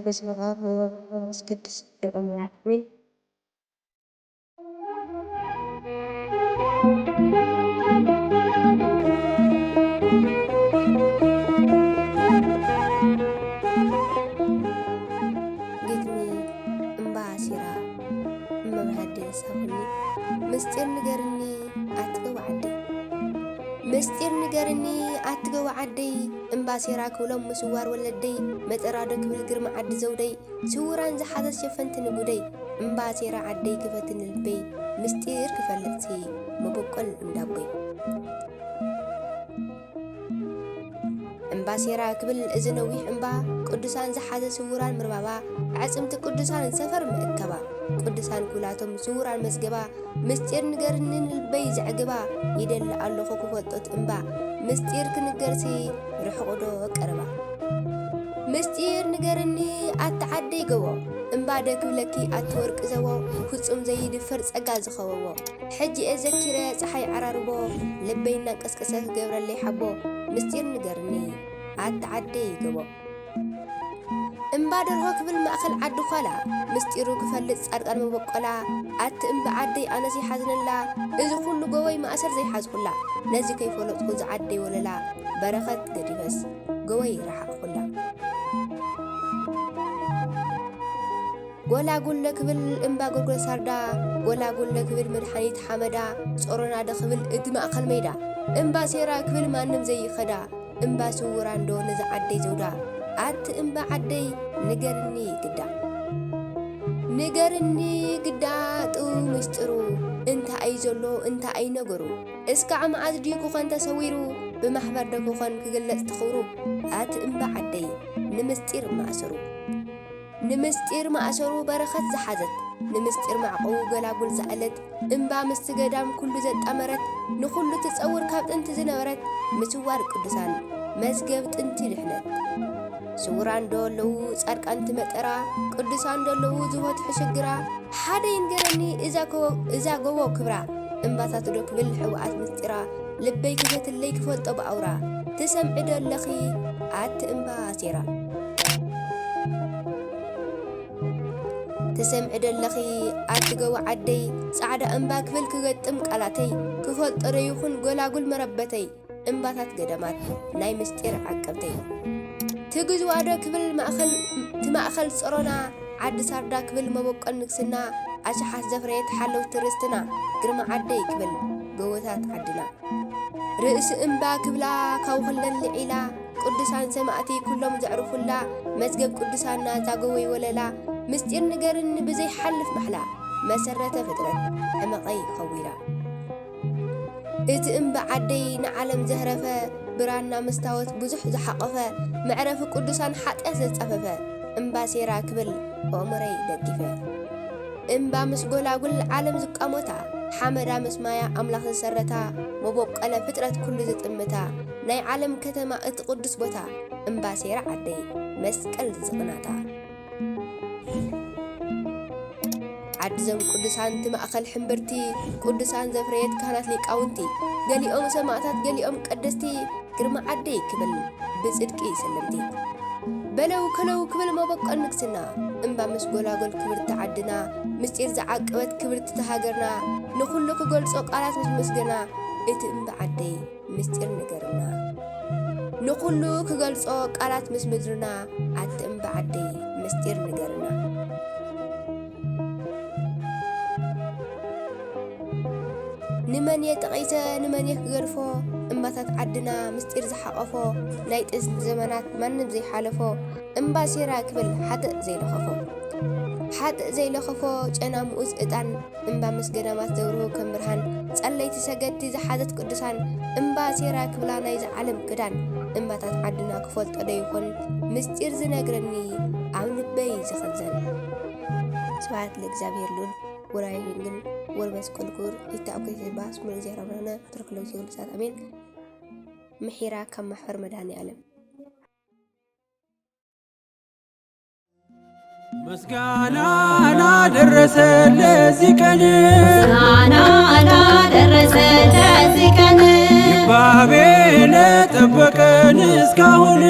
በስመ አብ ወወልድ ቅዱስ አሜን። እምባሲራ እመብርሃዴ ሳሁኒ ምስጢር ንገርኒ አትገው ዓደይ ምስጢር ንገርኒ አትገው ዓደይ እምባሲራ ክብሎም ምስዋር ወለደይ መጠራዶ ክብል ግርማ ዓዲ ዘውደይ ስውራን ዝሓዘት ሸፈንቲ ንጉደይ እምባሲራ ዓደይ ክፈትን ልበይ ምስጢር ክፈልጥሲ መበቆል እንዳቦይ እምባሲራ ክብል እዚ ነዊሕ እምባ ቅዱሳን ዝሓዘ ስውራን ምርባባ ዓጽምቲ ቅዱሳን ሰፈር ምእከባ ቅዱሳን ኩላቶም ስውራን መዝገባ ምስጢር ንገርኒ ልበይ ዘዕግባ ይደሊ ኣለኹ ክፈልጦት እምባ ምስጢር ክንገርሲ ርሕቑዶ ቀረባ ምስጢር ንገርኒ ኣተዓደይ ገቦ እምባ ደክብለኪ ኣትወርቂ ዘቦ ፍጹም ዘይድፈር ጸጋ ዝኸበቦ ሕጂ እዘኪረ ፀሓይ ዓራርቦ ልበይ እናቀስቀሰ ክገብረለይ ሓቦ ምስጢር ንገርኒ ኣተዓደይ ገቦ እምባ ደርሆ ክብል ማእኸል ዓዲ ኋላ ምስጢሩ ክፈልጥ ጻድቃን መበቆላ ኣቲ እምባ ዓደይ ኣነሲ ሓዝነላ እዚ ኩሉ ጎወይ ማእሰር ዘይሓዝኩላ ነዚ ከይፈለጥኩ ዝዓደይ ወለላ በረኸት ገዲፈስ ጎወይ ረሓቕኩላ ጎላጉለ ክብል እምባ ጎርጎር ሳርዳ ጎላጉለ ክብል መድሓኒት ሓመዳ ጾሮና ደ ክብል እቲ ማእኸል ሜዳ እምባሲራ ክብል ማንም ዘይኸዳ እምባ ስውራን ዶ ንዝዓደይ ዘውዳ ኣቲ እምባ ዓደይ ንገርኒ ግዳ ንገርኒ ግዳ ጡ ምስጢሩ እንታይ ዘሎ እንታይ ነገሩ እስካዕ መዓዝ ድዩ ክኾን ተሰዊሩ ብማሕበር ዶ ክኾን ክግለጽ ትኽብሩ ኣቲ እምባ ዓደይ ንምስጢር ማእሰሩ ንምስጢር ማእሰሩ በረኸት ዝሓዘት ንምስጢር ማዕቀቡ ገላጉል ዝኣለት እምባ ምስቲ ገዳም ኩሉ ዘጣመረት ንኩሉ ትጸውር ካብ ጥንቲ ዝነበረት ምስዋር ቅዱሳን መዝገብ ጥንቲ ድሕነት ስውራን ዶ ኣለዉ ጻድቃን ትመጠራ ቅዱሳን ዶ ኣለዉ ዝወትሑ ሽግራ ሓደ ይንገረኒ እዛ ጎቦ ክብራ እምባታት ዶ ክብል ሕውኣት ምስጢራ ልበይ ክፈትለይ ክፈልጦ ብኣውራ ትሰምዒ ዶ ኣለኺ ኣቲ እምባሲራ ትሰምዒ ዶ ኣለኺ ኣትገው ዓደይ ጻዕዳ እምባ ክብል ክገጥም ቃላተይ ክፈልጦ ዶ ይኹን ጎላጉል መረበተይ እምባታት ገዳማት ናይ ምስጢር ዓቀብተይ ትግዝዋ ዶ ክብል ማእኸል ጾሮና ዓዲ ሳርዳ ክብል መበቆል ንግስና ኣሽሓት ዘፍረየት ሓለውቲ ርስትና ግርማ ዓደይ ክብል ጎቦታት ዓድና ርእሲ እምባ ክብላ ካውኽለን ልዒላ ቅዱሳን ሰማዕቲ ኩሎም ዘዕርፉላ መዝገብ ቅዱሳና ዛጎወይ ወለላ ምስጢር ንገርኒ ብዘይሓልፍ ማሕላ መሰረተ ፍጥረት ሕመቐይ ኸዊላ እቲ እምባ ዓደይ ንዓለም ዘህረፈ ብራና መስታወት ብዙሕ ዝሓቐፈ መዕረፊ ቅዱሳን ሓጢኣት ዘጻፈፈ እምባሲራ ክብል ኣእምረይ ደጊፈ እምባ ምስ ጎላጉል ዓለም ዝቃሞታ ሓመዳ ምስ ማያ ኣምላኽ ዝሰረታ መቦቀለ ፍጥረት ኩሉ ዝጥምታ ናይ ዓለም ከተማ እቲ ቅዱስ ቦታ እምባሲራ ዓደይ መስቀል ዝቕናታ ዓድዞም ቅዱሳን ማእኸል ሕምብርቲ ቅዱሳን ዘፍረየት ካህናት ሊቃውንቲ ገሊኦም ሰማዕታት ገሊኦም ቀደስቲ ግርማ ዓደይ ክብል ብጽድቂ ሰለምቲ በለው ከለው ክብል መበቆል ንግስና እምባ ምስ ጎላጎል ክብርቲ ዓድና ምስጢር ዝዓቀበት ክብርቲ ተሃገርና ንኹሉ ክገልጾ ቃላት ምስ ምስገና እቲ እምባ ዓደይ ምስጢር ንገርና ንኹሉ ክገልጾ ቃላት ምስ ምድርና ኣቲ እምባ ዓደይ ምስጢር ንገርና ንመን የጠቒሰ ንመን ክገድፎ እምባታት ዓድና ምስጢር ዝሓቐፎ ናይ ጥንቲ ዘመናት ማንም ዘይሓለፎ እምባሲራ ክብል ሓጥእ ዘይለኸፎ ጨና ምኡዝ ዕጣን እምባ ምስ ገዳማት ዘብርሁ ከም ብርሃን ጸለይቲ ሰገድቲ ዝሓዘት ቅዱሳን እምባሲራ ክብላ ናይ ዝዓለም ክዳን እምባታት ዓድና ክፈልጦ ዶ ይኹን ምስጢር ዝነግረኒ ኣብ ልበይ ዝኽዘን ስብሐት ለእግዚአብሔር ሉል ወራይ ድንግል ወልመስቀል ክቡር ይታወቅ ባስ ሙሉ ዘራብና ተረክለው ሲግልሳት አሜን ምሒራ ከም ማሕበር መድኃኔ ዓለም ምስጋና ላደረሰ ለዚህ ቀን ይባቤ ለጠበቀን እስካሁን